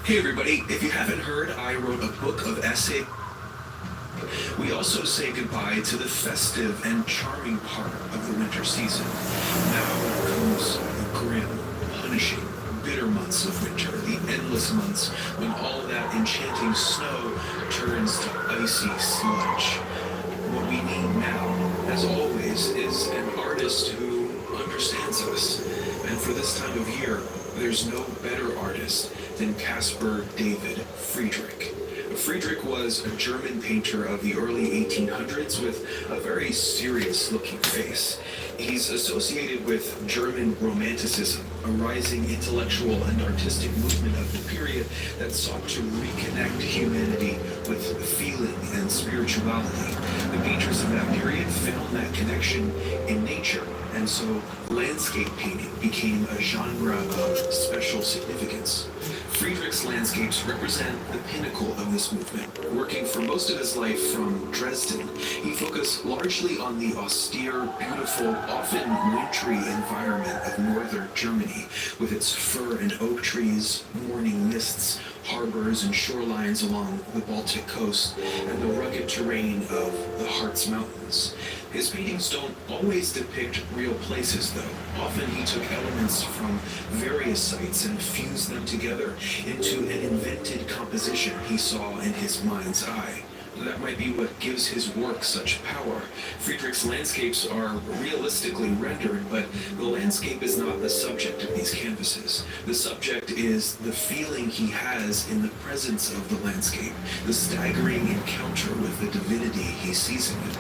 Hey everybody, if you haven't heard, I wrote a book of essays. We also say goodbye to the festive and charming part of the winter season. Now comes the grim, punishing, bitter months of winter, the endless months when all that enchanting snow turns to icy sludge. What we need now, as always, is an artist who understands us. And for this time of year, there's no better artist than Caspar David Friedrich. Friedrich was a German painter of the early 1800s with a very serious-looking face. He's associated with German Romanticism, a rising intellectual and artistic movement of the period that sought to reconnect humanity with feeling and spirituality. The painters of that period found that connection in nature, and so landscape painting became a genre of special significance. Friedrich's landscapes represent the pinnacle of this movement. Working for most of his life from Dresden, he focused largely on the austere, beautiful, often wintry environment of northern Germany, with its fir and oak trees, morning mists, harbors and shorelines along the Baltic coast, and the rugged terrain of the Harz Mountains. His paintings don't always depict real places, though. Often he took elements from various sites and fused them together into an invented composition he saw in his mind's eye. That might be what gives his work such power. Friedrich's landscapes are realistically rendered, but the landscape is not the subject of these canvases. The subject is the feeling he has in the presence of the landscape, the staggering encounter with the divinity he sees in it.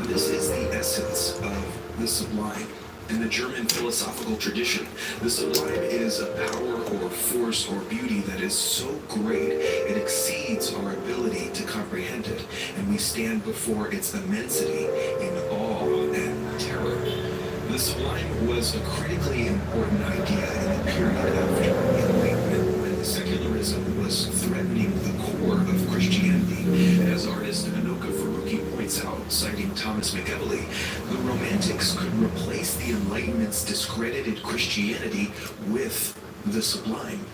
This is the essence of the sublime. In the German philosophical tradition, the sublime is a power or force or beauty that is so great it exceeds our ability to comprehend it, and we stand before its immensity in awe and terror. The sublime was a critically important idea in the period after Enlightenment, when secularism was threatening the core of Christianity. As artist Anoka Faruqi points out, citing Thomas McEvilley, the Romantics could replace the Enlightenment's discredited Christianity with the sublime.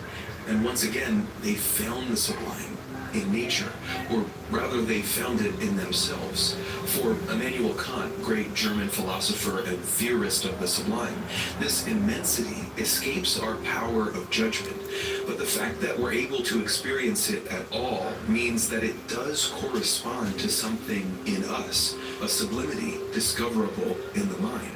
And once again, they found the sublime in nature, or rather they found it in themselves. For Immanuel Kant, great German philosopher and theorist of the sublime, this immensity escapes our power of judgment, but the fact that we're able to experience it at all means that it does correspond to something in us, a sublimity discoverable in the mind.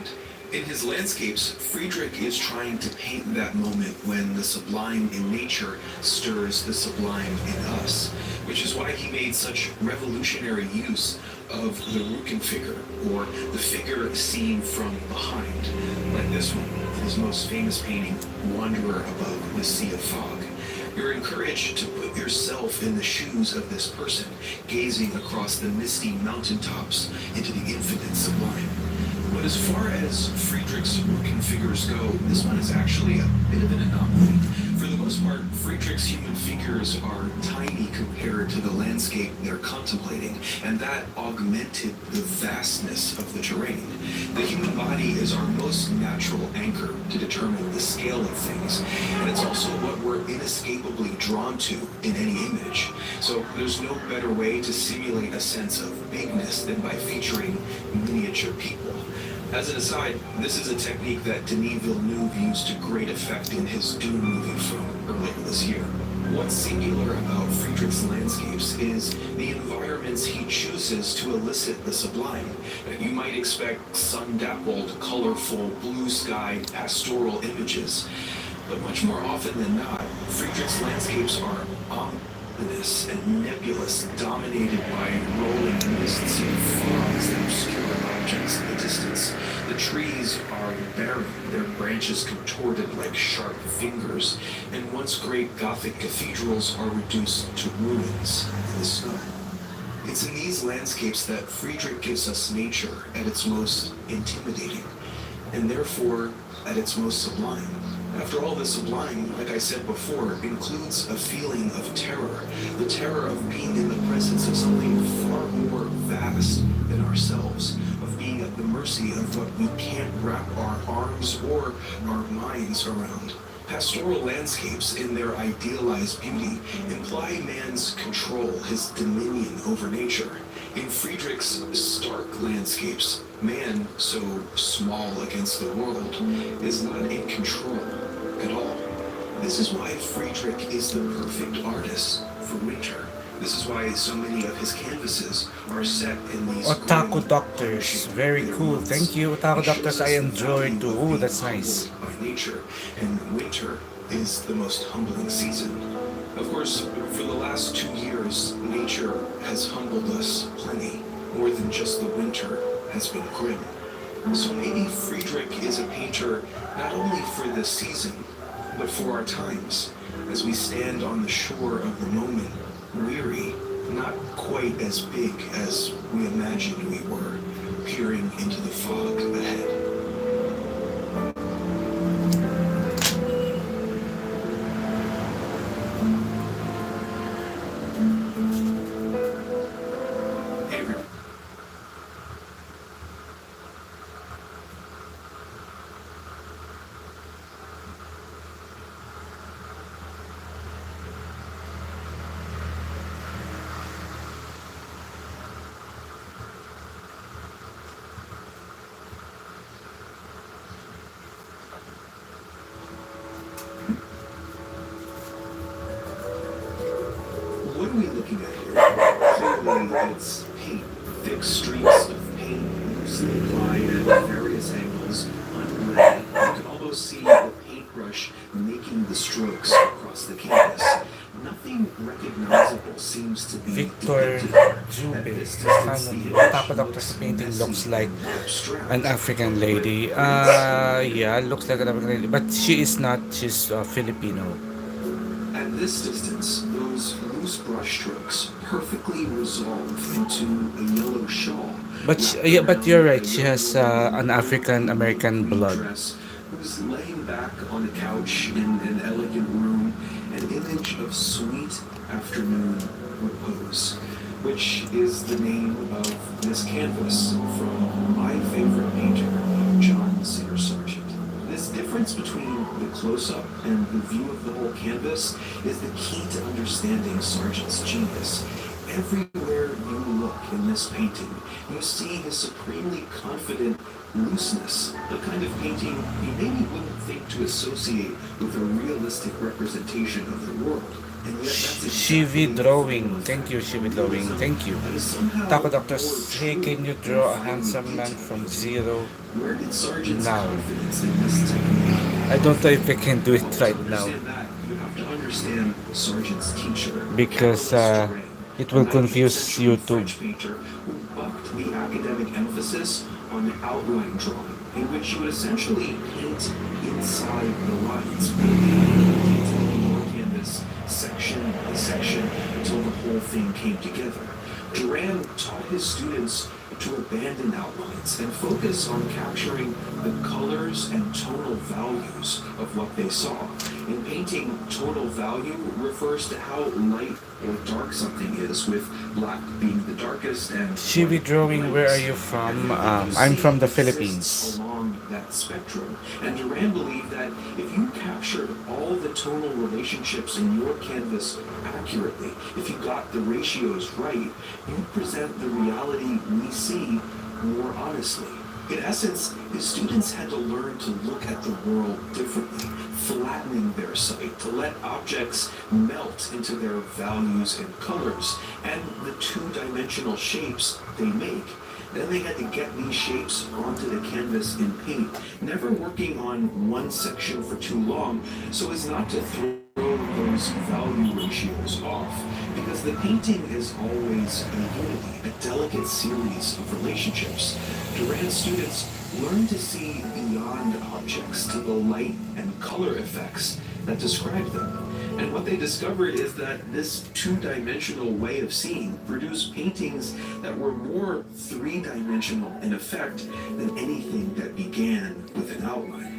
In his landscapes, Friedrich is trying to paint that moment when the sublime in nature stirs the sublime in us, which is why he made such revolutionary use of the Rückenfigure, or the figure seen from behind, like this one in his most famous painting, Wanderer Above the Sea of Fog. You're encouraged to put yourself in the shoes of this person, gazing across the misty mountaintops into the infinite sublime. But as far as Friedrich's Rückenfigures go, this one is actually a bit of an anomaly. For the most part, Friedrich's human figures are tiny compared to the landscape they're contemplating, and that augmented the vastness of the terrain. The human body is our most natural anchor to determine the scale of things, and it's also what we're inescapably drawn to in any image. So there's no better way to simulate a sense of bigness than by featuring miniature people. As an aside, this is a technique that Denis Villeneuve used to great effect in his Dune movie from earlier this year. What's singular about Friedrich's landscapes is the environments he chooses to elicit the sublime. You might expect sun-dappled, colorful, blue-sky, pastoral images. But much more often than not, Friedrich's landscapes are ominous and nebulous, dominated by rolling mists and fogs that obscure objects in the distance. The trees are barren, their branches contorted like sharp fingers, and once great Gothic cathedrals are reduced to ruins in the snow. It's in these landscapes that Friedrich gives us nature at its most intimidating, and therefore at its most sublime. After all, the sublime, like I said before, includes a feeling of terror, the terror of being in the presence of something far more vast than ourselves, of being at the mercy of what we can't wrap our arms or our minds around. Pastoral landscapes, in their idealized beauty, imply man's control, his dominion over nature. In Friedrich's stark landscapes, man, so small against the world, is not in control at all. This is why Friedrich is the perfect artist for winter. This is why so many of his canvases are set in these Otaku Doctors, very cool. Thank you, Otaku Doctors. I enjoyed too. Oh, that's nice. By nature, and winter is the most humbling season. Of course, for the last 2 years, nature has humbled us plenty. More than just the winter has been grim. So maybe Friedrich is a painter not only for this season, but for our times, as we stand on the shore of the moment, weary, not quite as big as we imagined we were, peering into the fog ahead. What are we looking at here? Clearly, it's paint. Thick streaks of paint loosely applied at various angles, unleaded. You can almost see the paintbrush making the strokes across the canvas. Nothing recognizable seems to be Victor Jube, Otaku Doctors painting looks like an African lady. Yeah, looks like an African lady, but she is not. She's Filipino. At this distance, those loose brushstrokes perfectly resolve into a yellow shawl. But yeah, but you're right. She has an African American blood. Who's laying back on a couch in an elegant room, an image of sweet afternoon repose, which is the name of this canvas from my favorite painter, Singer Sargent. This difference between the close-up and the view of the whole canvas is the key to understanding Sargent's genius. Everywhere you look in this painting, you see his supremely confident looseness, the kind of painting you maybe wouldn't think to associate with a realistic representation of the world. And yet that's exactly Shivi Drawing. Thank you, Shivi Drawing. Thank you. Taco Doctors, hey, can you draw a handsome man from zero Where did Sargent's now? confidence in this technique? I don't know if I can do it right now You have to understand Sargent's teacher, because it will confuse YouTube. French painter who bucked the academic emphasis on outline drawing, in which you would essentially paint inside the lines, painting your canvas section by section until the whole thing came together. Duran taught his students to abandon outlines and focus on capturing the colors and tonal values of what they saw. In painting, tonal value refers to how light or dark something is, with black being the darkest and Shivi Drawing, where are you from? I'm from the Philippines. along that spectrum. And Duran believed that if you captured all the tonal relationships in your canvas accurately, if you got the ratios right, you'd present the reality we see more honestly. In essence, his students had to learn to look at the world differently, flattening their sight, to let objects melt into their values and colors, and the two-dimensional shapes they make. Then they had to get these shapes onto the canvas in paint, never working on one section for too long so as not to throw those value ratios off. Because the painting is always a unity, a delicate series of relationships. Duran's students learn to see beyond objects to the light and color effects that describe them. And what they discovered is that this two-dimensional way of seeing produced paintings that were more three-dimensional in effect than anything that began with an outline.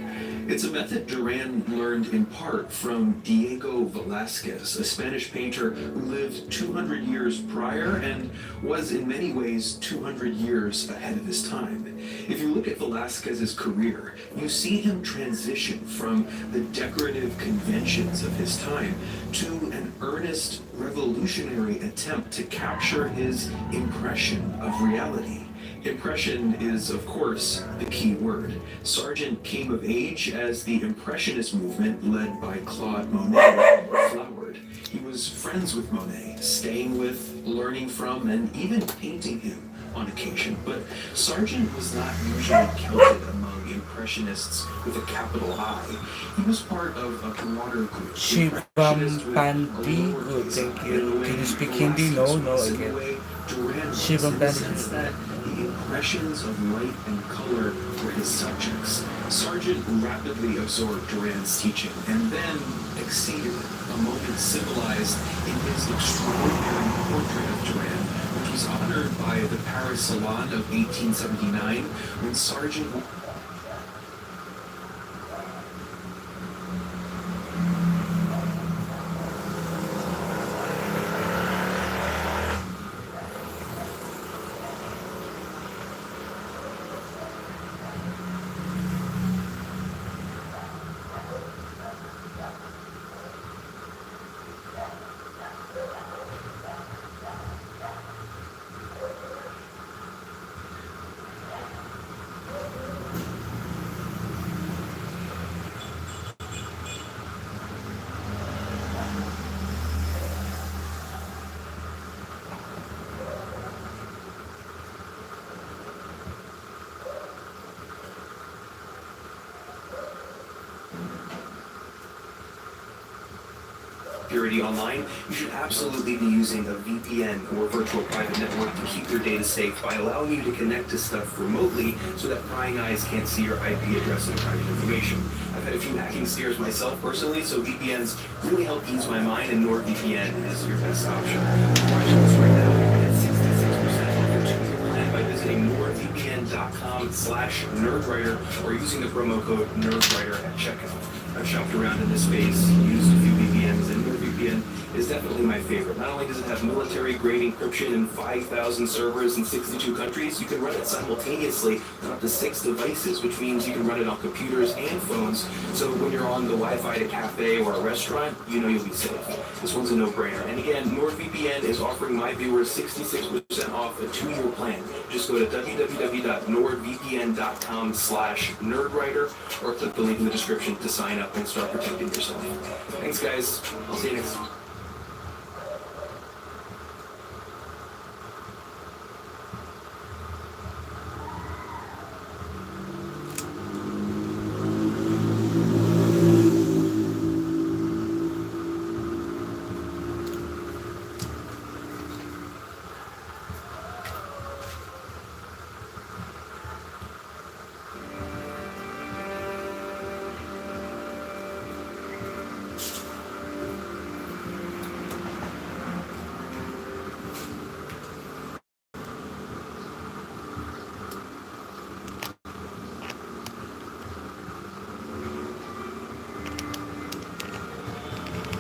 It's a method Duran learned in part from Diego Velázquez, a Spanish painter who lived 200 years prior and was in many ways 200 years ahead of his time. If you look at Velázquez's career, you see him transition from the decorative conventions of his time to an earnest revolutionary attempt to capture his impression of reality. Impression is, of course, the key word. Sargent came of age as the Impressionist movement, led by Claude Monet, flowered. He was friends with Monet, staying with, learning from, and even painting him on occasion. But Sargent was not usually counted among Impressionists with a capital I. He was part of a broader group. Shibam Pandi, good, thank you. Can you speak Hindi? No, again. Shibam Pandi. The impressions of light and color were his subjects. Sargent rapidly absorbed Duran's teaching and then exceeded it, a moment symbolized in his extraordinary portrait of Duran, which was honored by the Paris Salon of 1879 when Sargent... security online, you should absolutely be using a VPN or virtual private network to keep your data safe by allowing you to connect to stuff remotely so that prying eyes can't see your IP address and private information. I've had a few hacking scares myself personally, so VPNs really help ease my mind, and NordVPN is your best option. Watching this right now, get 66% off your 2-year plan by visiting nordvpn.com/nerdwriter or using the promo code nerdwriter at checkout. I've shopped around in this space, used a few VPNs, and NordVPN is definitely my favorite. Not only does it have military-grade encryption in 5,000 servers in 62 countries, you can run it simultaneously on up to 6 devices, which means you can run it on computers and phones. So when you're on the Wi-Fi at a cafe or a restaurant, you know you'll be safe. This one's a no-brainer. And again, NordVPN is offering my viewers 66% off a 2-year plan. Just go to www.nordvpn.com/nerdwriter or click the link in the description to sign up and start protecting yourself. Thanks, guys. I'll see you next time.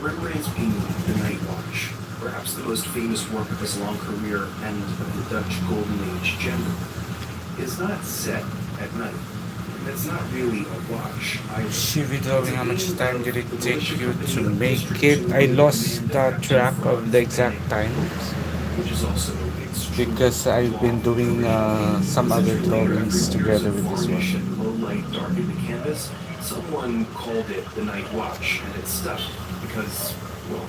Rembrandt's painting, The Night Watch, perhaps the most famous work of his long career and of the Dutch Golden Age generally, is not set at night. That's not really a watch. Shivi drawing, how much time did it take you to make it? I lost the track of the exact time Which is also because I've been doing some other drawings together with this one. Low light darkened the canvas. Someone called it The Night Watch, and it stuck because, well,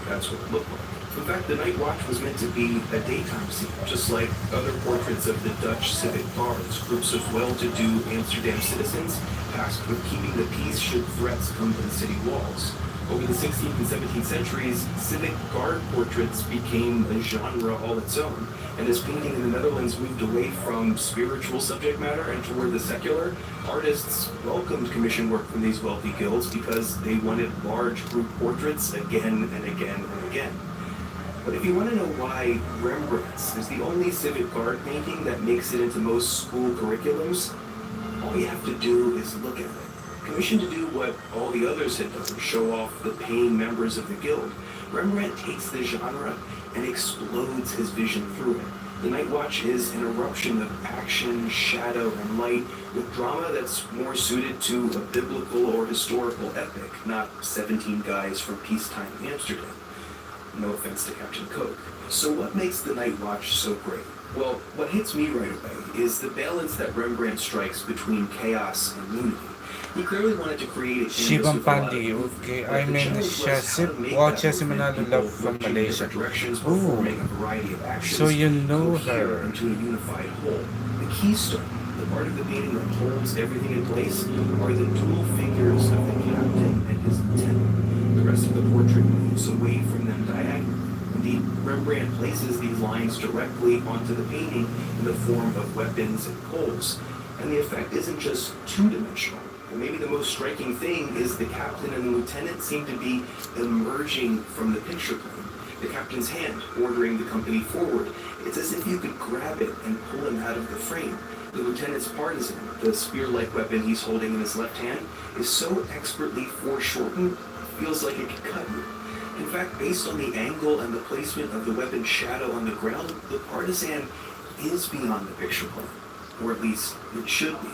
that's what it looked like. In fact, The Night Watch was meant to be a daytime scene, just like other portraits of the Dutch civic guards, groups of well-to-do Amsterdam citizens tasked with keeping the peace should threats come to the city walls. Over the 16th and 17th centuries, civic guard portraits became a genre all its own. And as painting in the Netherlands moved away from spiritual subject matter and toward the secular, artists welcomed commission work from these wealthy guilds because they wanted large group portraits again and again and again. But if you want to know why Rembrandt's is the only civic guard painting that makes it into most school curriculums, all you have to do is look at it. Commissioned to do what all the others had done, show off the paying members of the guild, Rembrandt takes the genre and explodes his vision through it. The Night Watch is an eruption of action, shadow, and light, with drama that's more suited to a biblical or historical epic, not 17 guys from peacetime Amsterdam. No offense to Captain Coke. So what makes The Night Watch so great? Well, what hits me right away is the balance that Rembrandt strikes between chaos and unity. He clearly wanted to create a Shibang Pandi, okay. I mean, siya si Manalo Love from Malaysia. Ooh, so you know her. Into a unified whole. The keystone, the part of the painting that holds everything in place, are the dual figures of the captain and his lieutenant. The rest of the portrait moves away from them diagonally. Indeed, Rembrandt places these lines directly onto the painting in the form of weapons and poles. And the effect isn't just two-dimensional. Maybe the most striking thing is the captain and the lieutenant seem to be emerging from the picture plane. The captain's hand ordering the company forward. It's as if you could grab it and pull him out of the frame. The lieutenant's partisan, the spear-like weapon he's holding in his left hand, is so expertly foreshortened, it feels like it could cut you. In fact, based on the angle and the placement of the weapon's shadow on the ground, the partisan is beyond the picture plane. Or at least, it should be.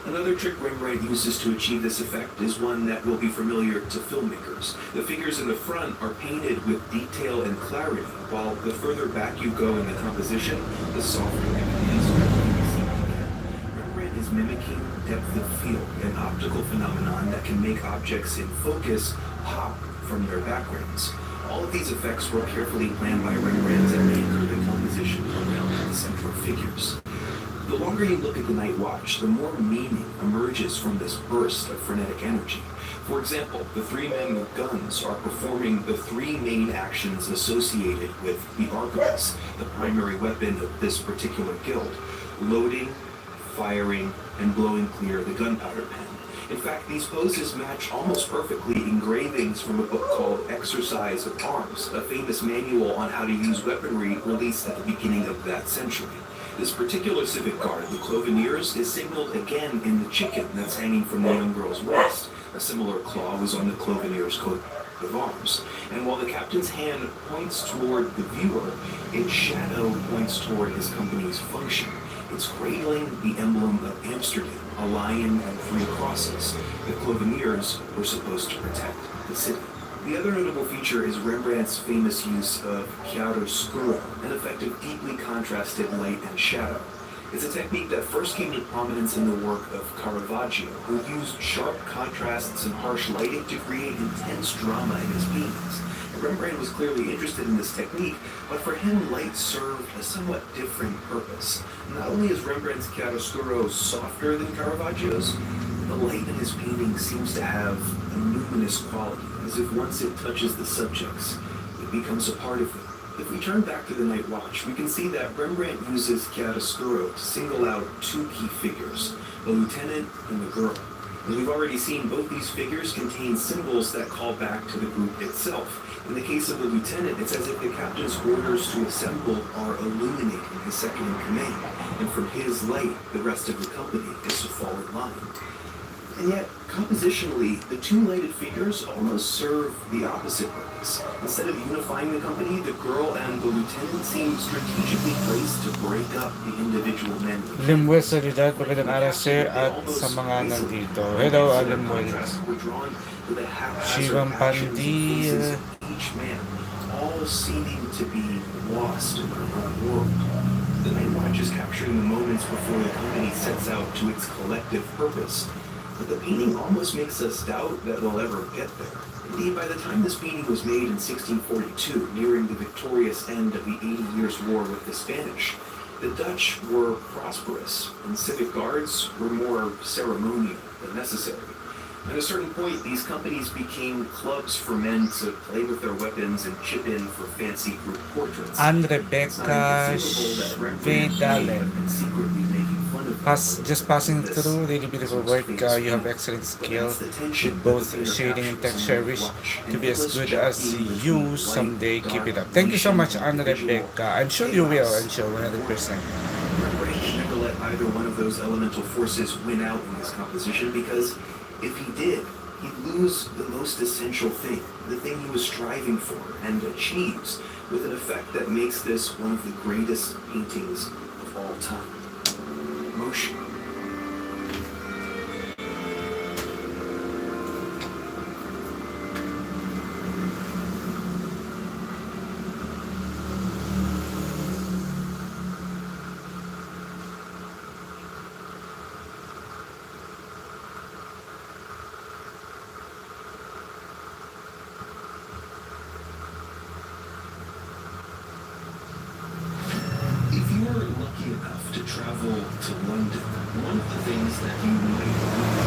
Another trick Rembrandt uses to achieve this effect is one that will be familiar to filmmakers. The figures in the front are painted with detail and clarity, while the further back you go in the composition, the softer it is. Rembrandt is mimicking depth of field, an optical phenomenon that can make objects in focus pop from their backgrounds. All of these effects were carefully planned by Rembrandt and anchor the composition around the central figures. The longer you look at The Night Watch, the more meaning emerges from this burst of frenetic energy. For example, the three men with guns are performing the three main actions associated with the arquebus, the primary weapon of this particular guild: loading, firing, and blowing clear the gunpowder pen. In fact, these poses match almost perfectly engravings from a book called Exercise of Arms, a famous manual on how to use weaponry released at the beginning of that century. This particular civic guard, the Cloveniers, is signaled again in the chicken that's hanging from the young girl's waist. A similar claw was on the Cloveniers' coat of arms. And while the captain's hand points toward the viewer, its shadow points toward his company's function. It's cradling the emblem of Amsterdam, a lion and three crosses. The Cloveniers were supposed to protect the city. The other notable feature is Rembrandt's famous use of chiaroscuro, an effect of deeply contrasted light and shadow. It's a technique that first came to prominence in the work of Caravaggio, who used sharp contrasts and harsh lighting to create intense drama in his paintings. Rembrandt was clearly interested in this technique, but for him, light served a somewhat different purpose. Not only is Rembrandt's chiaroscuro softer than Caravaggio's, the light in his painting seems to have a luminous quality, as if once it touches the subjects, it becomes a part of them. If we turn back to The Night Watch, we can see that Rembrandt uses chiaroscuro to single out two key figures, the lieutenant and the girl. As we've already seen, both these figures contain symbols that call back to the group itself. In the case of the lieutenant, it's as if the captain's orders to assemble are illuminating his second-in-command, and from his light, the rest of the company is to fall in line. And yet, compositionally, the two lighted figures almost serve the opposite purpose. Instead of unifying the company, the girl and the lieutenant seem strategically placed to break up the individual men. Limwes Solidad, magandang araw sir at sa mga nandito. Hello, Limwes. Shibang Pandi. Each man, all seeming to be lost in their own world. The Night Watch is capturing the moments before the company sets out to its collective purpose. But the painting almost makes us doubt that they'll ever get there. Indeed, by the time this painting was made in 1642, nearing the victorious end of the 80 Years' War with the Spanish, the Dutch were prosperous, and civic guards were more ceremonial than necessary. At a certain point, these companies became clubs for men to play with their weapons and chip in for fancy group portraits. And It's not Rebecca inconceivable that Rembrandt may have been secretly making fun of them. Just passing This through, really beautiful is work. famous You have painting. excellent But skill that's the tension with that both the painter shading and captures texture. on Wish watch. to be as Endless good as jockeying between you light, someday. Keep it up. dark, Thank you so much, vision, Anna visual Rebecca. I'm sure you will. chaos. I'm sure 100%. Rembrandt never let either one of those elemental forces win out in his composition, because if he did, he'd lose the most essential thing, the thing he was striving for, and achieves with an effect that makes this one of the greatest paintings of all time. Motion. If you're lucky enough to travel to London, one of the things that you might want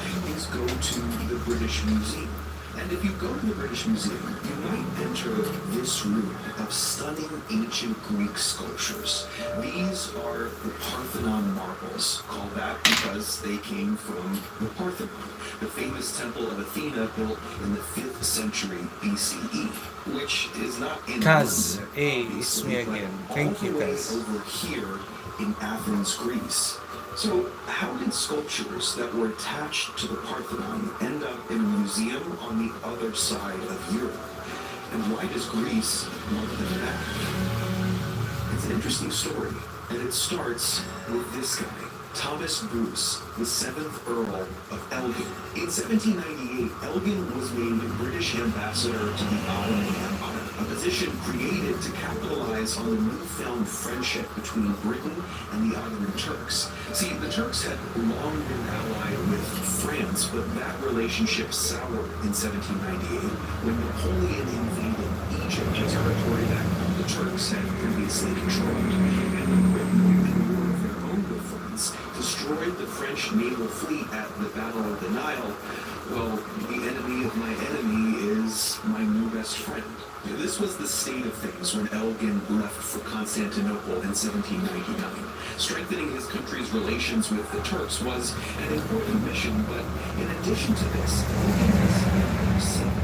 to do is go to the British Museum. And if you go to the British Museum, you might enter this room of stunning ancient Greek sculptures. These are the Parthenon Marbles, called that because they came from the Parthenon, the famous temple of Athena built in the 5th century BCE, which is not in Kaz, London, hey, it's me obviously, but again. all Thank the you, way Kaz. over here in Athens, Greece. So how did sculptures that were attached to the Parthenon end up in a museum on the other side of Europe? And why does Greece want them back? It's an interesting story, and it starts with this guy, Thomas Bruce, the 7th Earl of Elgin. In 1798, Elgin was named British ambassador to the Ottoman Empire, a position created to capitalize on the newfound friendship between Britain and the Ottoman Turks. See, the Turks had long been allied with France, but that relationship soured in 1798 when Napoleon invaded Egypt, a territory that the Turks had previously controlled, and Britain, in war of their own with France, destroyed the French naval fleet at the Battle of the Nile. Well, the enemy of my enemy is my new best friend. This was the state of things when Elgin left for Constantinople in 1799. Strengthening his country's relations with the Turks was an important mission, but in addition to this, Elgin was himself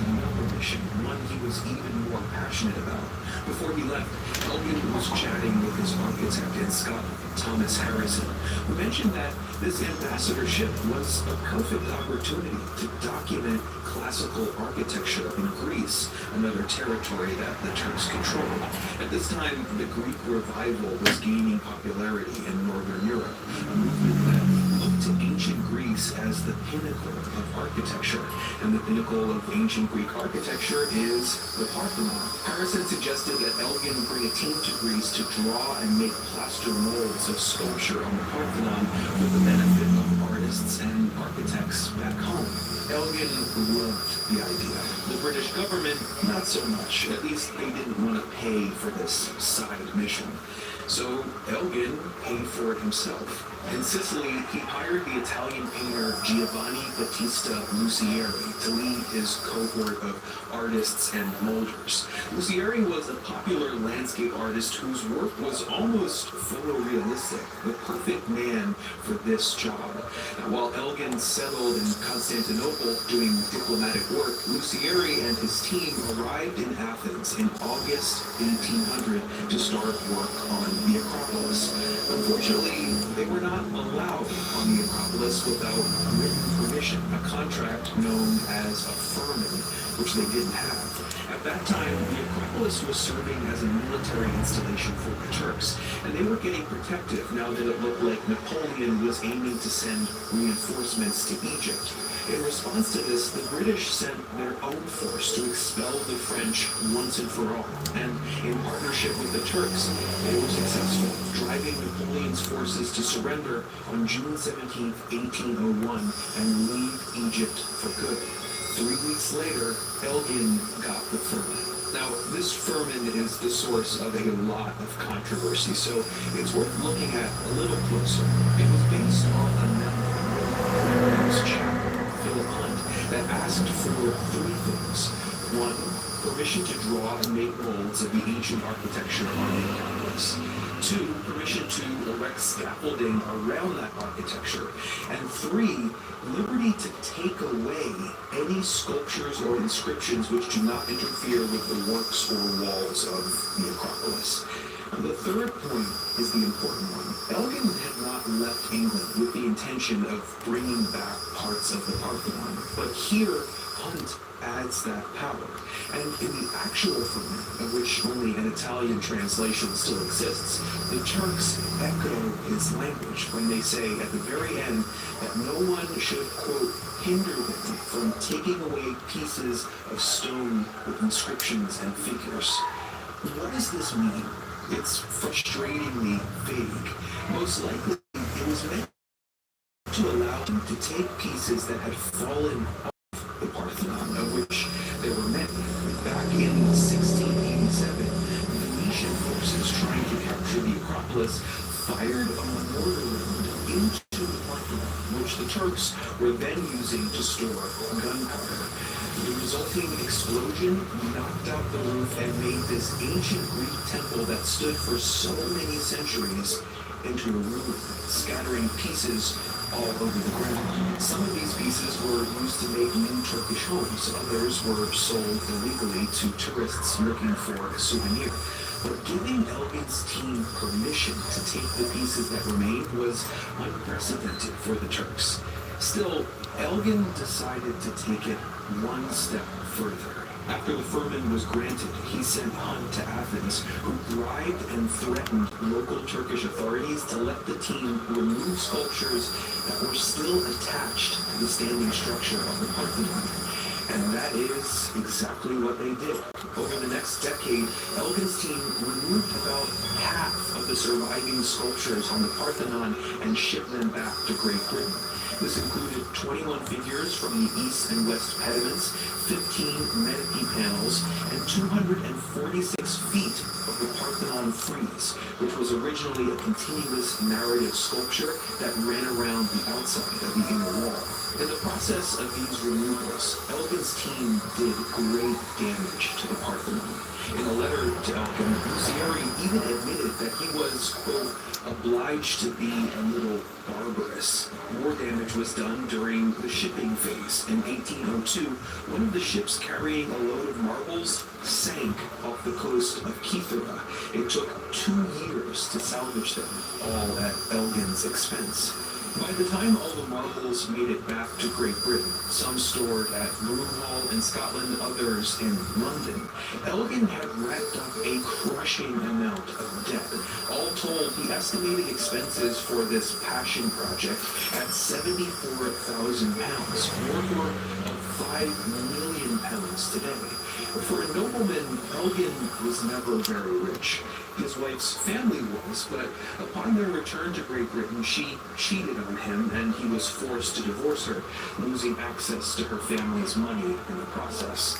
another mission, one he was even more passionate about. Before he left, Elgin was chatting with his architect in Scotland, Thomas Harrison, who mentioned that this ambassadorship was a perfect opportunity to document classical architecture in Greece, another territory that the Turks controlled. At this time, the Greek revival was gaining popularity in Northern Europe, a movement that looked to ancient Greece as the pinnacle of architecture, and the pinnacle of ancient Greek architecture is the Parthenon. Harrison suggested that Elgin bring a team to Greece to draw and make plaster molds of sculpture on the Parthenon for the benefit of artists and architects back home. Elgin loved the idea. The British government, not so much. At least they didn't want to pay for this side mission. So Elgin paid for it himself. In Sicily, he hired the Italian painter Giovanni Battista Lucieri to lead his cohort of artists and molders. Lucieri was a popular landscape artist whose work was almost photorealistic, the perfect man for this job. Now, while Elgin settled in Constantinople doing diplomatic work, Lucieri and his team arrived in Athens in August 1800 to start work on the Acropolis. Unfortunately, they were not allowed on the Acropolis without written permission, a contract known as a firman, which they didn't have. At that time, the Acropolis was serving as a military installation for the Turks, and they were getting protective now that it looked like Napoleon was aiming to send reinforcements to Egypt. In response to this, the British sent their own force to expel the French once and for all. And in partnership with the Turks, they were successful, driving Napoleon's forces to surrender on June 17, 1801, and leave Egypt for good. 3 weeks later, Elgin got the firman. Now, this firman is the source of a lot of controversy, so it's worth looking at a little closer. It was based on a map from Rembrandt's chapel that asked for three things. One, permission to draw and make molds of the ancient architecture on the Acropolis. Two, permission to erect scaffolding around that architecture. And three, liberty to take away any sculptures or inscriptions which do not interfere with the works or walls of the Acropolis. And the third point is the important one. Elgin had not left England with the intention of bringing back parts of the Parthenon, but here Hunt adds that power. And in the actual ferment, of which only an Italian translation still exists, the Turks echo his language when they say at the very end that no one should, quote, hinder them from taking away pieces of stone with inscriptions and figures. What does this mean? It's frustratingly vague. Most likely, it was meant to allow them to take pieces that had fallen off the Parthenon, of which there were many. Back in 1687, Venetian forces trying to capture the Acropolis fired a mortar round into the Parthenon, which the Turks were then using to store gunpowder. The resulting explosion knocked out the roof and made this ancient Greek temple that stood for so many centuries into a ruin, scattering pieces all over the ground. Some of these pieces were used to make new Turkish homes. Others were sold illegally to tourists looking for a souvenir. But giving Elgin's team permission to take the pieces that remained was unprecedented for the Turks. Still, Elgin decided to take it one step further. After the firman was granted, he sent Hunt to Athens, who bribed and threatened local Turkish authorities to let the team remove sculptures that were still attached to the standing structure of the Parthenon. And that is exactly what they did. Over the next decade, Elgin's team removed about half of the surviving sculptures on the Parthenon and shipped them back to Great Britain. This included 21 figures from the east and west pediments, 15 Menike panels, and 246 feet of the Parthenon frieze, which was originally a continuous narrative sculpture that ran around the outside of the inner wall. In the process of these removals, Elgin's team did great damage to the Parthenon. In a letter to Elgin, Busieri even admitted that he was, quote, obliged to be a little barbarous. More damage was done during the shipping phase. In 1802, one of the ships carrying a load of marbles sank off the coast of Kythera. It took 2 years to salvage them, all at Elgin's expense. By the time all the marbles made it back to Great Britain, some stored at Broomhall in Scotland, others in London, Elgin had racked up a crushing amount of debt. All told, he estimated expenses for this passion project at £74,000, more of £5 million today. For a nobleman, Elgin was never very rich. His wife's family was, but upon their return to Great Britain, she cheated on him and he was forced to divorce her, losing access to her family's money in the process.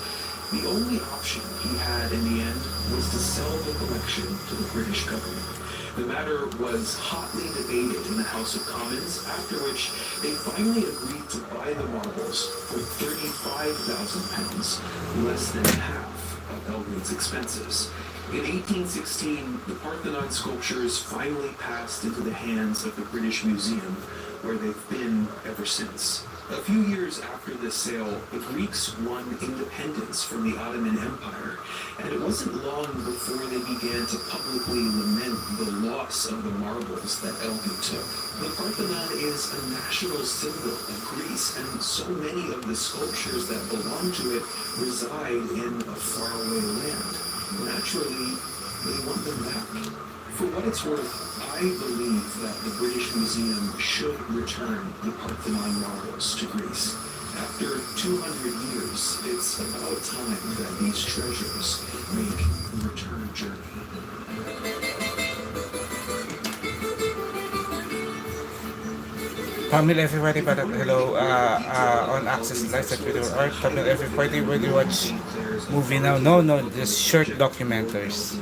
The only option he had in the end was to sell the collection to the British government. The matter was hotly debated in the House of Commons, after which they finally agreed to buy the marbles for £35,000, less than half of Elgin's expenses. In 1816, the Parthenon sculptures finally passed into the hands of the British Museum, where they've been ever since. A few years after this sale, the Greeks won independence from the Ottoman Empire, and it wasn't long before they began to publicly lament the loss of the marbles that Elgin took. The Parthenon is a national symbol of Greece, and so many of the sculptures that belong to it reside in a faraway land. Naturally, they want them back. For what it's worth, I believe that the British Museum should return the Parthenon marbles to Greece. After 200 years, it's about time that these treasures make the return journey. Tamil everybody, but hello on Access Live at Video Art. Tamil everybody, will you watch movie now? No, just short documentaries.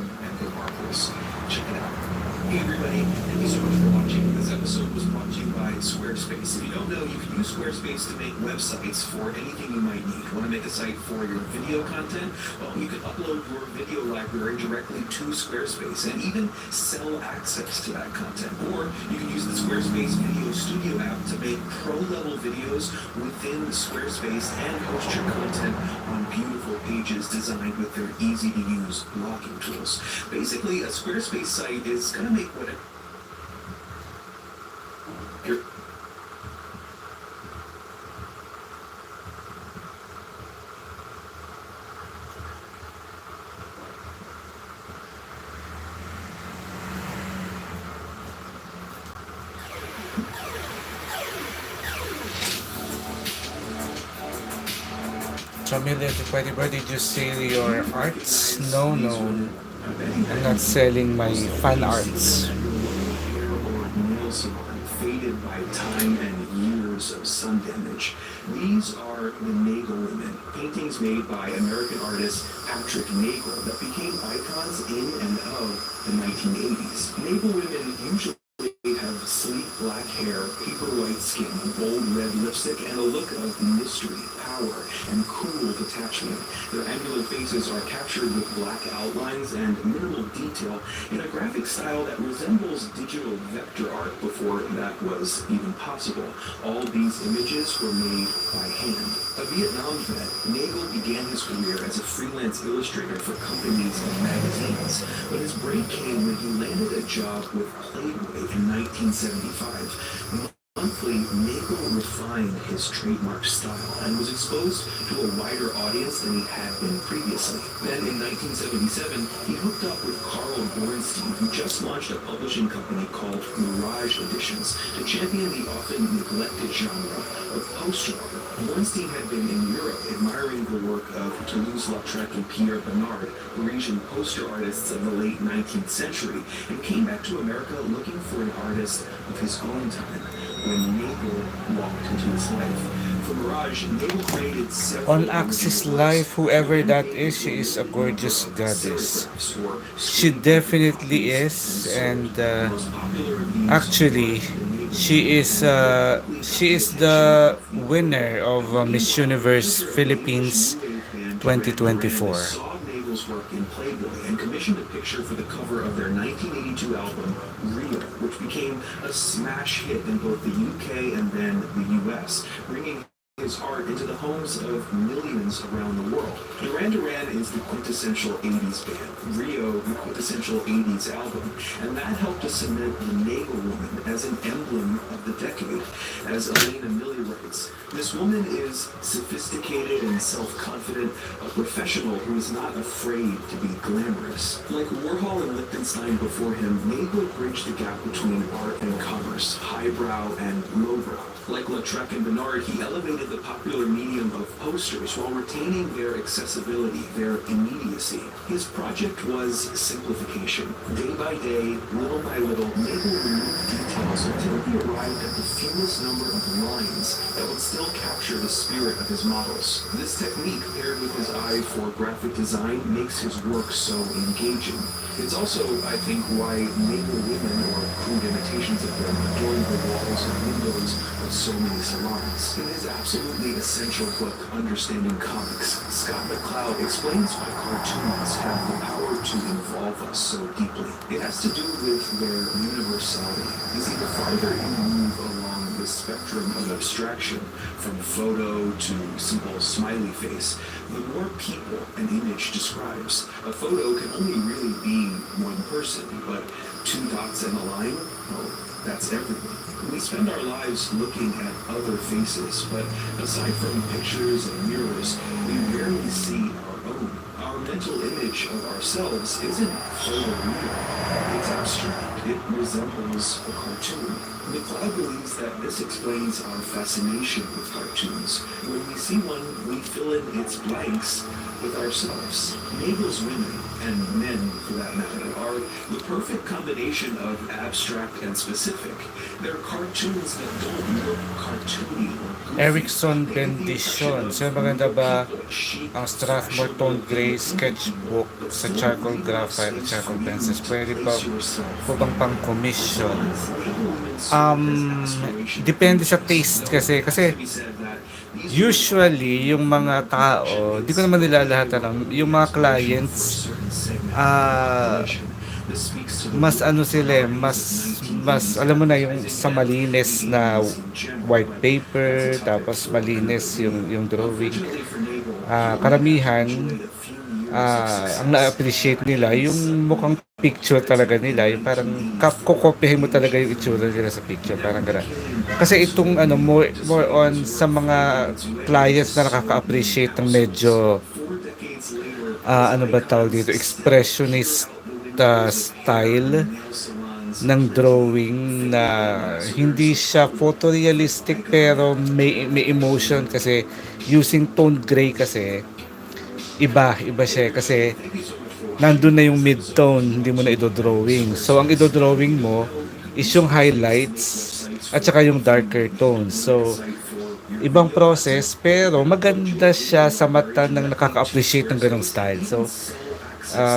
Check it out. Hey everybody, thank you so much for watching. This episode was brought to you by Squarespace. If you don't know, you can use Squarespace to make websites for anything you might need. Want to make a site for your video content? Well, you can upload your video library directly to Squarespace and even sell access to that content. Or you can use the Squarespace Video Studio app to make pro-level videos within Squarespace and host your content on beautiful pages designed with their easy-to-use blocking tools. Basically, a Squarespace site is going to make what it... Familiar to Pretty Bird, did you sell your arts? No, I'm not selling my fan arts. Faded by time and years of sun damage. These are the Nagel women, paintings made by American artist Patrick Nagel that became icons in and of the 1980s. Nagel women usually have sleek black hair, paper white skin, bold red lipstick, and a look of mystery, power, and cool detachment. Their angular faces are captured with black outlines and minimal detail in a graphic style that resembles digital vector art before that was even possible. All these images were made by hand. A Vietnam vet, Nagel began his career as a freelance illustrator for companies and magazines, but his break came when he landed a job with Playboy in 1975. Monthly, Nagel refined his trademark style and was exposed to a wider audience than he had been previously. Then, in 1977, he hooked up with Carl Bornstein, who just launched a publishing company called Mirage Editions to champion the often neglected genre of poster art. Bornstein had been in Europe admiring the work of Toulouse-Lautrec and Pierre Bernard, Parisian poster artists of the late 19th century, and came back to America looking for an artist of his own time. When Nagel walked into his life. For Mirage, Nagel created several... On Axis Life, whoever that is, she is a gorgeous goddess. She definitely is, and actually, she is the winner of Miss Universe Philippines 2024. Nagel's work in Playboy and commissioned a picture for the cover of their 1982 album Rio, which became a smash hit in both the UK and then the US, bringing his art into the homes of millions around the world. Duran Duran is the quintessential 80s band, Rio the quintessential 80s album, and that helped to cement the Nagel woman as an emblem of the decade. As Elena Millie writes, this woman is sophisticated and self-confident, a professional who is not afraid to be glamorous. Like Warhol and Lichtenstein before him, Nagel bridged the gap between art and commerce, highbrow and lowbrow. Like Lautrec and Bernard, he elevated the popular medium of posters while retaining their accessibility, their immediacy. His project was simplification. Day by day, little by little, Nagel removed details until he arrived at the fewest number of lines that would still capture the spirit of his models. This technique, paired with his eye for graphic design, makes his work so engaging. It's also, I think, why Nagel women, or crude imitations of them, adorn the walls and windows of so many salons. In his absolutely essential book, Understanding Comics, Scott McCloud explains why cartoons have the power to involve us so deeply. It has to do with their universality. You see, the farther you move along the spectrum of abstraction, from photo to simple smiley face, the more people an image describes. A photo can only really be one person, but two dots and a line, well, that's everything. We spend our lives looking at other faces, but aside from pictures and mirrors, we rarely see our own. Our mental image of ourselves isn't photoreal. It's abstract. It resembles a cartoon. McCloud believes that this explains our fascination with cartoons. When we see one, we fill in its blanks with ourselves. Nagel's women, and men for that matter, are the perfect combination of abstract and specific. They're cartoons that don't look cartoony or goofy. Erickson Bendition. So maganda ba ang Strathmore Tone Gray sketchbook sa charcoal graphite at charcoal pencils? Pwede pa po bang pang commission? Depende sa taste kasi usually yung mga tao, di ko naman nila lahat yung mga clients mas ano sila mas alam mo na yung sa malinis na white paper, tapos malinis yung drawing. Karamihan ang na-appreciate nila yung mukhang picture talaga nila, yung parang kokopyahin mo talaga yung itsura nila sa picture, parang gano'n. Kasi itong more on sa mga clients na nakaka-appreciate ng medyo ano ba tawag dito, expressionist style ng drawing na hindi siya photorealistic pero may emotion, kasi using tone gray kasi iba siya kasi nandun na yung mid-tone, hindi mo na idodrawing. So ang idodrawing mo is yung highlights at saka yung darker tones. So ibang process pero maganda siya sa mata ng nakaka-appreciate ng ganong style. So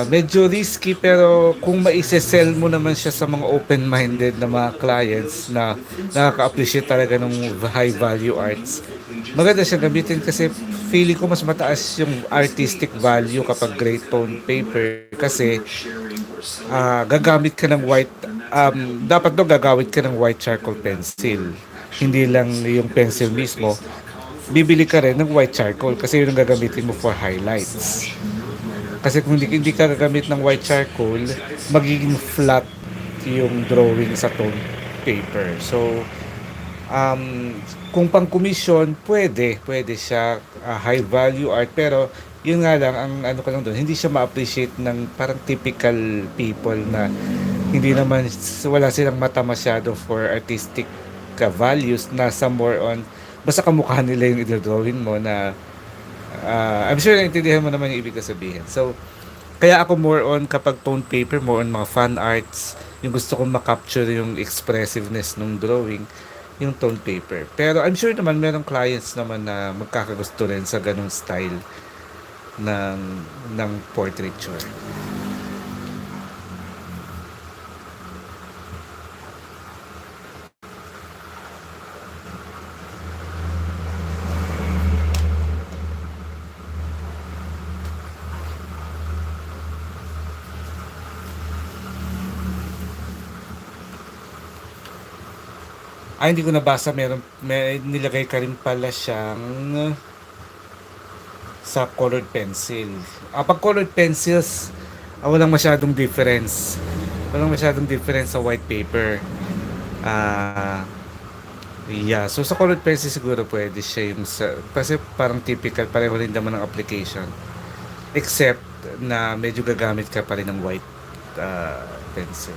medyo risky pero kung maise-sell mo naman siya sa mga open-minded na mga clients na nakaka-appreciate talaga ng high value arts, maganda siya gamitin kasi feeling ko mas mataas yung artistic value kapag gray tone paper kasi gagamit ka ng white dapat gagamit ka ng white charcoal pencil, hindi lang yung pencil mismo. Bibili ka rin ng white charcoal kasi yun ang gagamitin mo for highlights. Kasi kung hindi ka gagamit ng white charcoal, magiging flat yung drawing sa tone paper. So, kung pang commission, pwede siya high value art, pero yun nga lang, ang ano ko lang doon, hindi siya ma-appreciate ng parang typical people na hindi naman, wala silang mata masyado for artistic values, nasa more on, basta kamukha nila yung i-drawing mo na I'm sure naintindihan mo naman yung ibig sabihin. So, kaya ako more on kapag tone paper, more on mga fan arts, yung gusto kong makapture yung expressiveness ng drawing, yung tone paper. Pero I'm sure naman merong clients naman na magkakagusto rin sa ganung style ng portraiture. Hindi ko nabasa, may nilagay ka rin pala siyang sa colored pencil. Pag colored pencils, walang masyadong difference. Walang masyadong difference sa white paper. Yeah, so sa colored pencil siguro pwede siya yung kasi parang typical, pareho rin naman ng application. Except na medyo gagamit ka pa rin ng white pencil.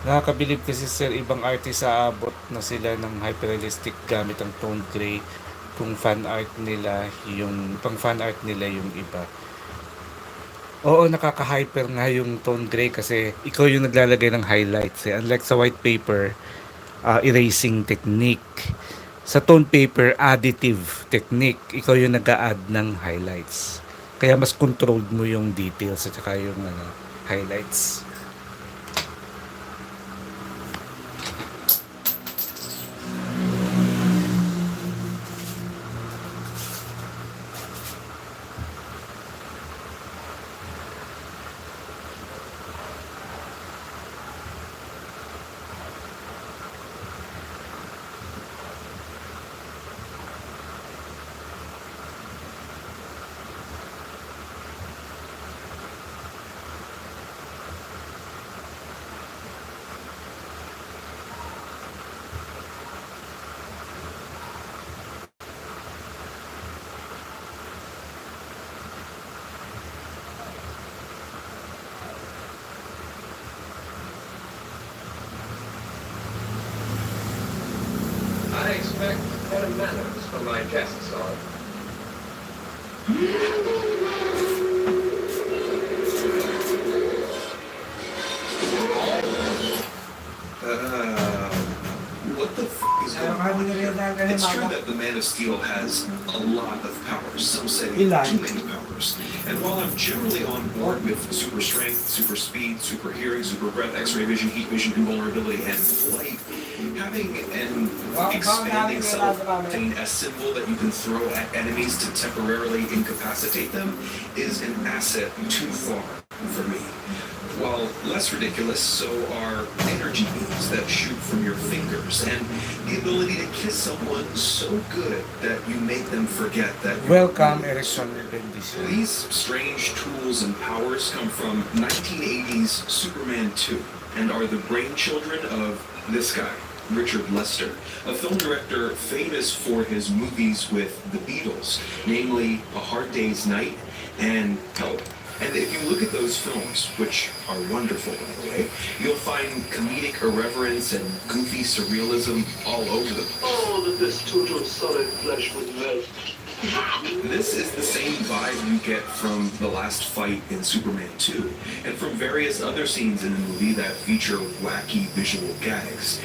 Nakakabilib kasi sir, ibang artist aabot na sila ng hyperrealistic gamit ang tone gray kung fan art nila yung iba. Oo, nakaka-hyper nga yung tone gray kasi ikaw yung naglalagay ng highlights Unlike sa white paper, erasing technique. Sa tone paper, additive technique. Ikaw yung nag-a-add ng highlights. Kaya mas controlled mo yung details at saka yung highlights. my guests are. What the f is going on here? It's true that the Man of Steel has a lot of powers. Some say too many powers. And while I'm generally on board with super strength, super speed, super hearing, super breath, X-ray vision, heat vision, invulnerability, and flight, having an expanding cellophane S symbol that you can throw at enemies to temporarily incapacitate them is an asset too far for me. While less ridiculous, so are energy beams that shoot from your fingers, and the ability to kiss someone so good that you make them forget that you're Welcome, really Erickson sorry. Bendición. These strange tools and powers come from 1980's Superman 2 and are the brainchildren of this guy, Richard Lester, a film director famous for his movies with the Beatles, namely A Hard Day's Night and Help. And if you look at those films, which are wonderful by the way, you'll find comedic irreverence and goofy surrealism all over the place. Oh, that this total solid flesh would melt. This is the same vibe you get from the last fight in Superman 2, and from various other scenes in the movie that feature wacky visual gags.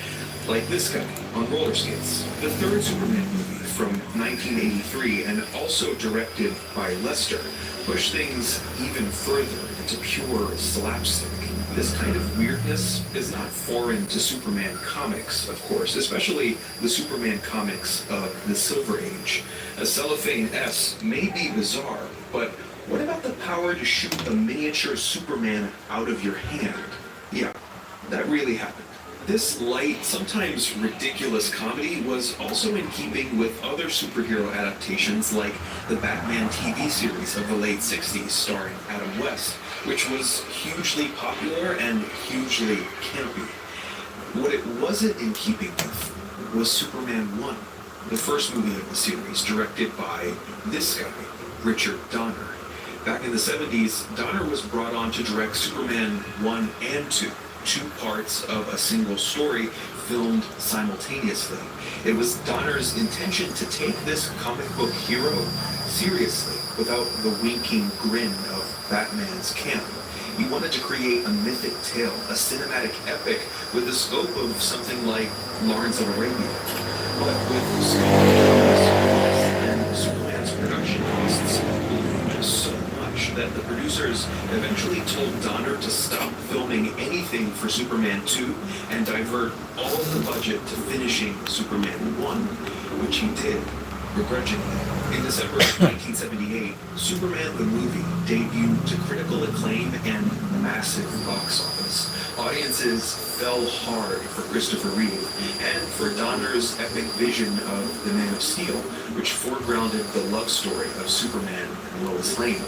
Like this guy on roller skates, the third Superman movie from 1983 and also directed by Lester, push things even further into pure slapstick. This kind of weirdness is not foreign to Superman comics, of course, especially the Superman comics of the Silver Age. A cellophane S may be bizarre, but what about the power to shoot a miniature Superman out of your hand? Yeah, that really happened. This light, sometimes ridiculous comedy was also in keeping with other superhero adaptations like the Batman TV series of the late 60s starring Adam West, which was hugely popular and hugely campy. What it wasn't in keeping with was Superman 1, the first movie of the series, directed by this guy, Richard Donner. Back in the 70s, Donner was brought on to direct Superman 1 and 2, two parts of a single story filmed simultaneously. It was Donner's intention to take this comic book hero seriously without the winking grin of Batman's camp. He wanted to create a mythic tale, a cinematic epic with the scope of something like Lawrence of Arabia. But with small and Superman's production costs ballooned so much that the producers eventually told Donner to stop filming anything for Superman 2 and divert all of the budget to finishing Superman 1, which he did, begrudgingly. In December of 1978, Superman the movie debuted to critical acclaim and massive box office. Audiences fell hard for Christopher Reeve and for Donner's epic vision of the Man of Steel, which foregrounded the love story of Superman and Lois Lane.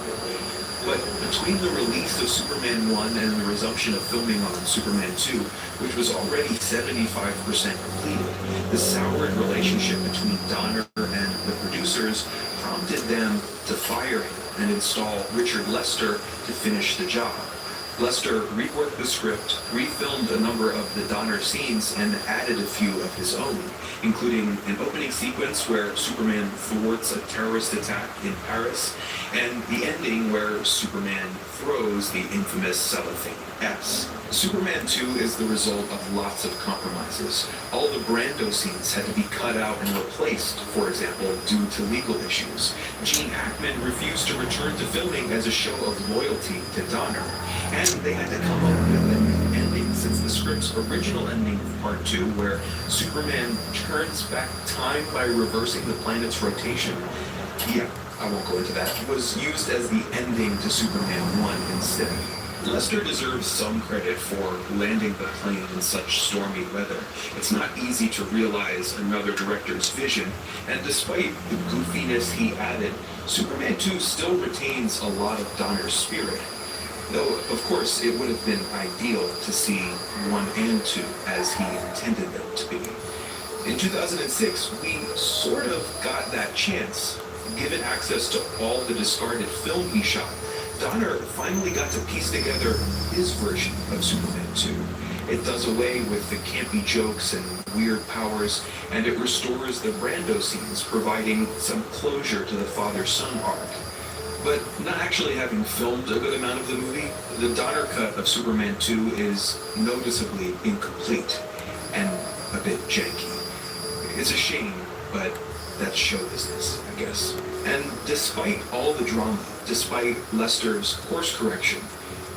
But between the release of Superman 1 and the resumption of filming on Superman 2, which was already 75% completed, the soured relationship between Donner and the producers prompted them to fire him and install Richard Lester to finish the job. Lester reworked the script, refilmed a number of the Donner scenes, and added a few of his own, including an opening sequence where Superman thwarts a terrorist attack in Paris, and the ending where Superman throws the infamous cellophane S. Superman 2 is the result of lots of compromises. All the Brando scenes had to be cut out and replaced, for example, due to legal issues. Gene Hackman refused to return to filming as a show of loyalty to Donner, and they had to come up with a new ending since the script's original ending of Part 2, where Superman turns back time by reversing the planet's rotation, yeah, I won't go into that, was used as the ending to Superman 1 instead. Lester deserves some credit for landing the plane in such stormy weather. It's not easy to realize another director's vision, and despite the goofiness he added, Superman 2 still retains a lot of Donner's spirit. Though, of course, it would have been ideal to see 1 and 2 as he intended them to be. In 2006, we sort of got that chance. Given access to all the discarded film he shot, Donner finally got to piece together his version of Superman 2. It does away with the campy jokes and weird powers, and it restores the Brando scenes, providing some closure to the father-son arc. But not actually having filmed a good amount of the movie, the Donner cut of Superman 2 is noticeably incomplete and a bit janky. It's a shame, but that's show business, I guess. And despite all the drama, despite Lester's course correction,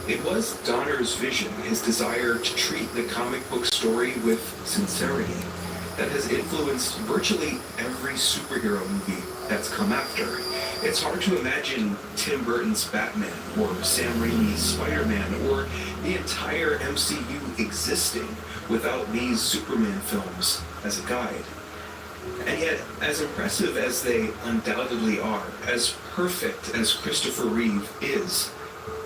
it was Donner's vision, his desire to treat the comic book story with sincerity, that has influenced virtually every superhero movie that's come after. It's hard to imagine Tim Burton's Batman, or Sam Raimi's Spider-Man, or the entire MCU existing without these Superman films as a guide. And yet, as impressive as they undoubtedly are, as perfect as Christopher Reeve is,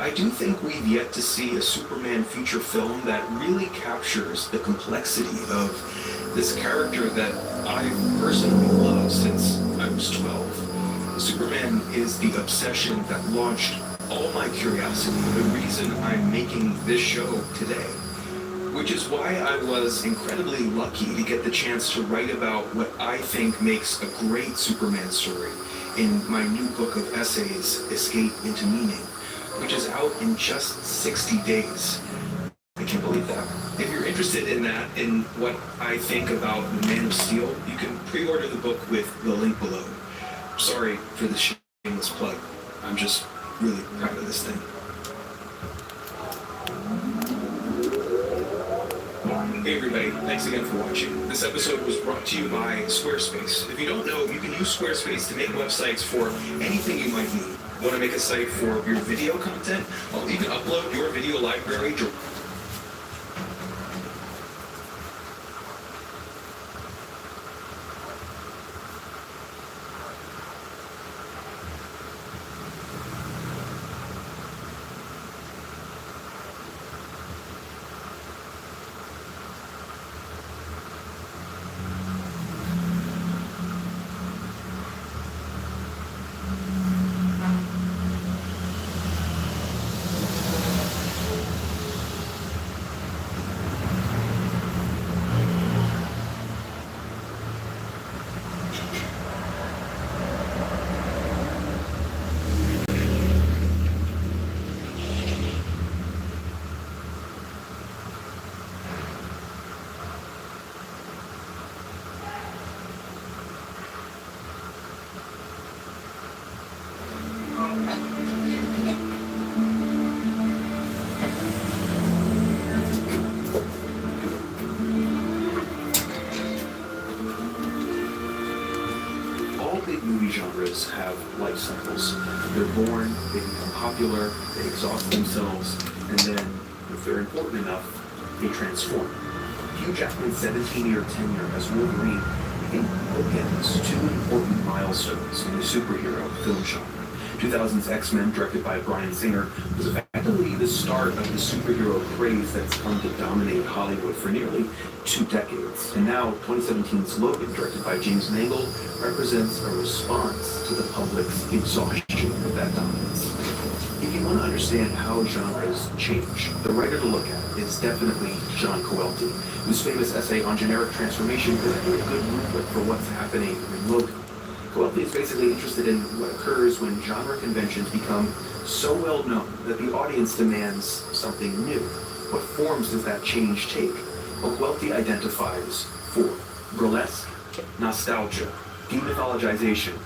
I do think we've yet to see a Superman feature film that really captures the complexity of this character that I've personally loved since I was 12. Superman is the obsession that launched all my curiosity, the reason I'm making this show today. Which is why I was incredibly lucky to get the chance to write about what I think makes a great Superman story in my new book of essays, Escape into Meaning, which is out in just 60 days. I can't believe that. If you're interested in that, in what I think about the Man of Steel, you can pre-order the book with the link below. Sorry for the shameless plug. I'm just really proud of this thing. Hey everybody, thanks again for watching. This episode was brought to you by Squarespace. If you don't know, you can use Squarespace to make websites for anything you might need. Want to make a site for your video content? Well, you can upload your video library genres have life cycles. They're born, they become popular, they exhaust themselves, and then, if they're important enough, they transform. Hugh Jackman's 17-year tenure as Wolverine, I think, bookends two important milestones in the superhero film genre. 2000's X-Men, directed by Bryan Singer, was effectively the start of the superhero craze that's come to dominate Hollywood for nearly 2 decades. And now, 2017's Logan, directed by James Mangold, represents a response to the public's exhaustion of that dominance. If you want to understand how genres change, the writer to look at is definitely John Coelty, whose famous essay on generic transformation is a good rubric for what's happening in Logan. Coelty is basically interested in what occurs when genre conventions become so well known that the audience demands something new. What forms does that change take? Well, Coelty identifies 4: burlesque, nostalgia, demythologization,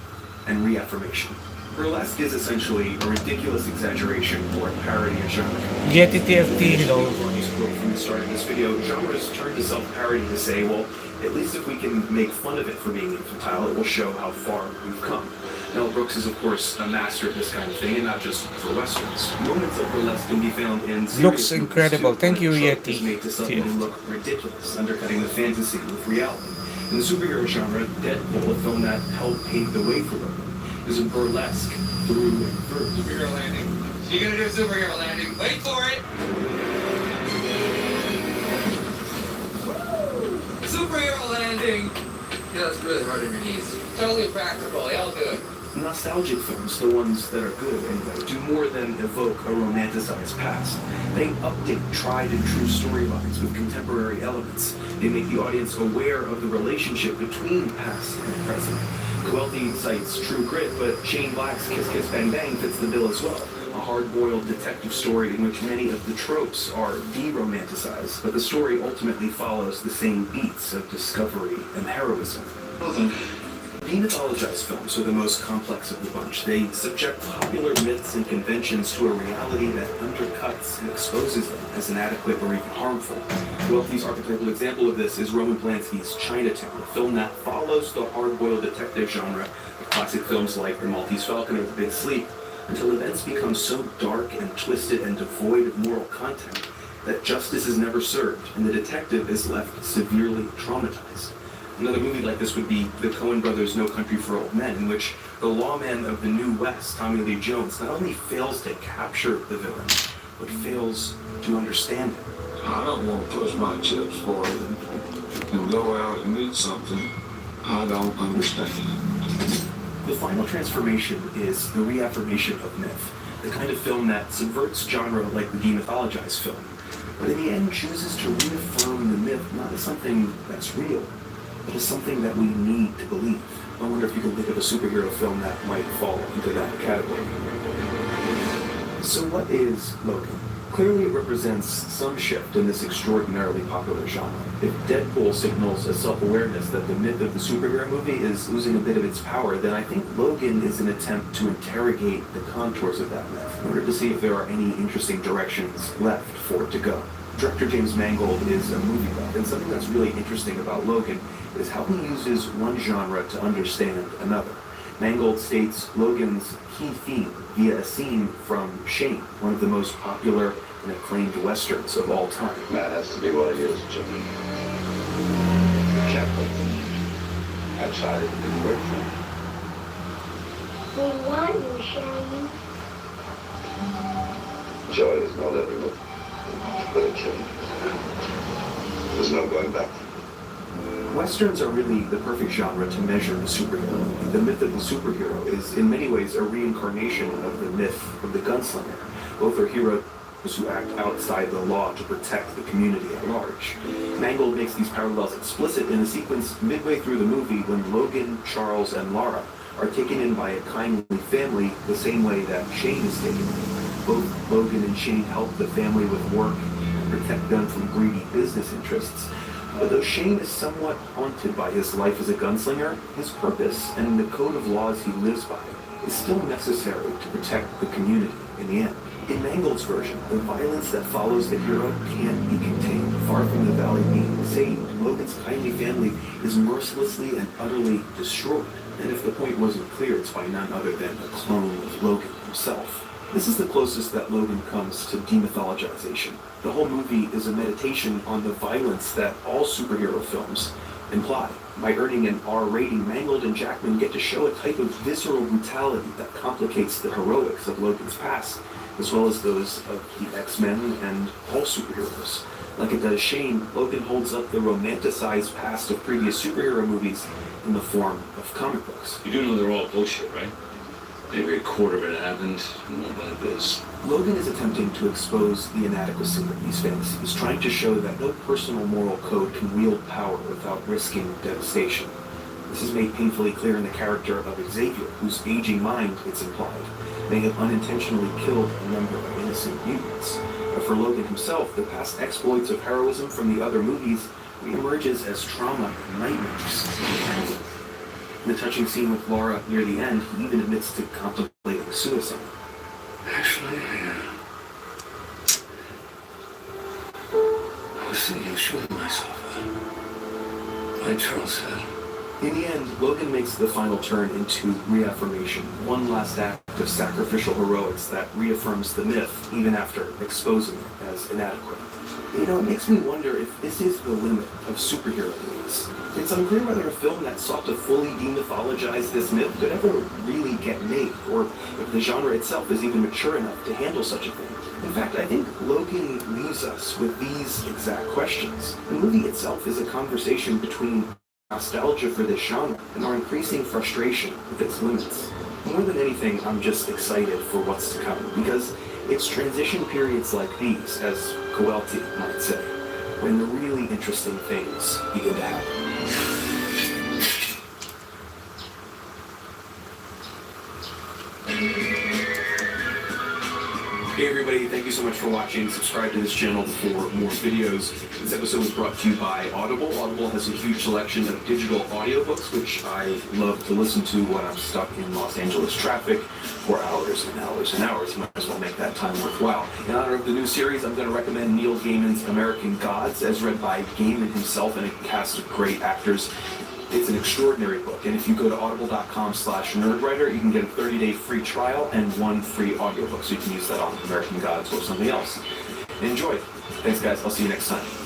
and reaffirmation. Burlesque is essentially a ridiculous exaggeration or a parody of genre. Get it TFT, hello. From the start of this video, genres turn to self-parody to say, well, at least if we can make fun of it for being infantile, it will show how far we've come. Mel Brooks is, of course, a master of this kind of thing, and not just for westerns. Moments of burlesque can be found in looks incredible. Thank you, Yeti. Made to suddenly look ridiculous, undercutting the fantasy with reality. In the superhero genre, Deadpool, a film that helped pave the way for Logan, is a burlesque through and through. Superhero landing. You're gonna do a superhero landing. Wait for it! Superhero landing! Yeah, that's really hard on your knees. Totally practical. Yeah, I'll do it. Nostalgic films, the ones that are good anyway, do more than evoke a romanticized past. They update tried and true storylines with contemporary elements. They make the audience aware of the relationship between past and present. Welty cites True Grit, but Shane Black's Kiss Kiss Bang Bang fits the bill as well. A hard-boiled detective story in which many of the tropes are de-romanticized, but the story ultimately follows the same beats of discovery and heroism. Demythologized films are the most complex of the bunch. They subject popular myths and conventions to a reality that undercuts and exposes them as inadequate or even harmful. Welty's archetypal example of this is Roman Polanski's Chinatown, a film that follows the hard-boiled detective genre of classic films like The Maltese Falcon or The Big Sleep, until events become so dark and twisted and devoid of moral content that justice is never served and the detective is left severely traumatized. Another movie like this would be the Coen brothers' No Country for Old Men, in which the lawman of the New West, Tommy Lee Jones, not only fails to capture the villain, but fails to understand him. I don't want to push my chips forward and go out and meet something I don't understand. The final transformation is the reaffirmation of myth, the kind of film that subverts genre like the demythologized film, but in the end chooses to reaffirm the myth not as something that's real, but as something that we need to believe. I wonder if you can think of a superhero film that might fall into that category. So what is Logan? Clearly it represents some shift in this extraordinarily popular genre. If Deadpool signals a self-awareness that the myth of the superhero movie is losing a bit of its power, then I think Logan is an attempt to interrogate the contours of that myth in order to see if there are any interesting directions left for it to go. Director James Mangold is a movie buff, and something that's really interesting about Logan is how he uses one genre to understand another. Mangold states Logan's key theme via a scene from Shane, one of the most popular and acclaimed westerns of all time. That has to be what it is, Jimmy. Can't put them outside. It didn't work for me. We want you, Shane. Joy is not everywhere. But it can. There's no going back. Westerns are really the perfect genre to measure the superhero. The myth of the superhero is in many ways a reincarnation of the myth of the gunslinger. Both are heroes who act outside the law to protect the community at large. Mangold makes these parallels explicit in a sequence midway through the movie when Logan, Charles, and Lara are taken in by a kindly family the same way that Shane is taken in. Both Logan and Shane help the family with work and protect them from greedy business interests. But though Shane is somewhat haunted by his life as a gunslinger, his purpose and the code of laws he lives by is still necessary to protect the community in the end. In Mangold's version, the violence that follows the hero can't be contained. Far from the valley being saved, Logan's kindly family is mercilessly and utterly destroyed. And if the point wasn't clear, it's by none other than a clone of Logan himself. This is the closest that Logan comes to demythologization. The whole movie is a meditation on the violence that all superhero films imply. By earning an R rating, Mangold and Jackman get to show a type of visceral brutality that complicates the heroics of Logan's past, as well as those of the X-Men and all superheroes. Like it does Shane, Logan holds up the romanticized past of previous superhero movies in the form of comic books. You do know they're all bullshit, right? Maybe a quarter of it happened, and one like this. Logan is attempting to expose the inadequacy of these fantasies, trying to show that no personal moral code can wield power without risking devastation. This is made painfully clear in the character of Xavier, whose aging mind, it's implied, may have unintentionally killed a number of innocent mutants. But for Logan himself, the past exploits of heroism from the other movies reemerges as trauma and nightmares. In the touching scene with Laura near the end, he even admits to contemplating suicide. Actually, I was thinking of shooting myself. Like Charles said. In the end, Logan makes the final turn into reaffirmation, one last act of sacrificial heroics that reaffirms the myth even after exposing it as inadequate. You know, it makes me wonder if this is the limit of superhero movies. It's unclear whether a film that sought to fully demythologize this myth could ever really get made, or if the genre itself is even mature enough to handle such a thing. In fact, I think Logan leaves us with these exact questions. The movie itself is a conversation between nostalgia for this genre and our increasing frustration with its limits. More than anything, I'm just excited for what's to come, because it's transition periods like these, as Coelti might say, when the really interesting things begin to happen. Hey everybody, thank you so much for watching. Subscribe to this channel for more videos. This episode was brought to you by Audible. Audible has a huge selection of digital audiobooks, which I love to listen to when I'm stuck in Los Angeles traffic for hours and hours and hours. Might as well make that time worthwhile. In honor of the new series, I'm going to recommend Neil Gaiman's American Gods, as read by Gaiman himself and a cast of great actors. It's an extraordinary book, and if you go to audible.com/nerdwriter, you can get a 30-day free trial and 1 free audiobook, so you can use that on American Gods or something else. Enjoy. Thanks, guys. I'll see you next time.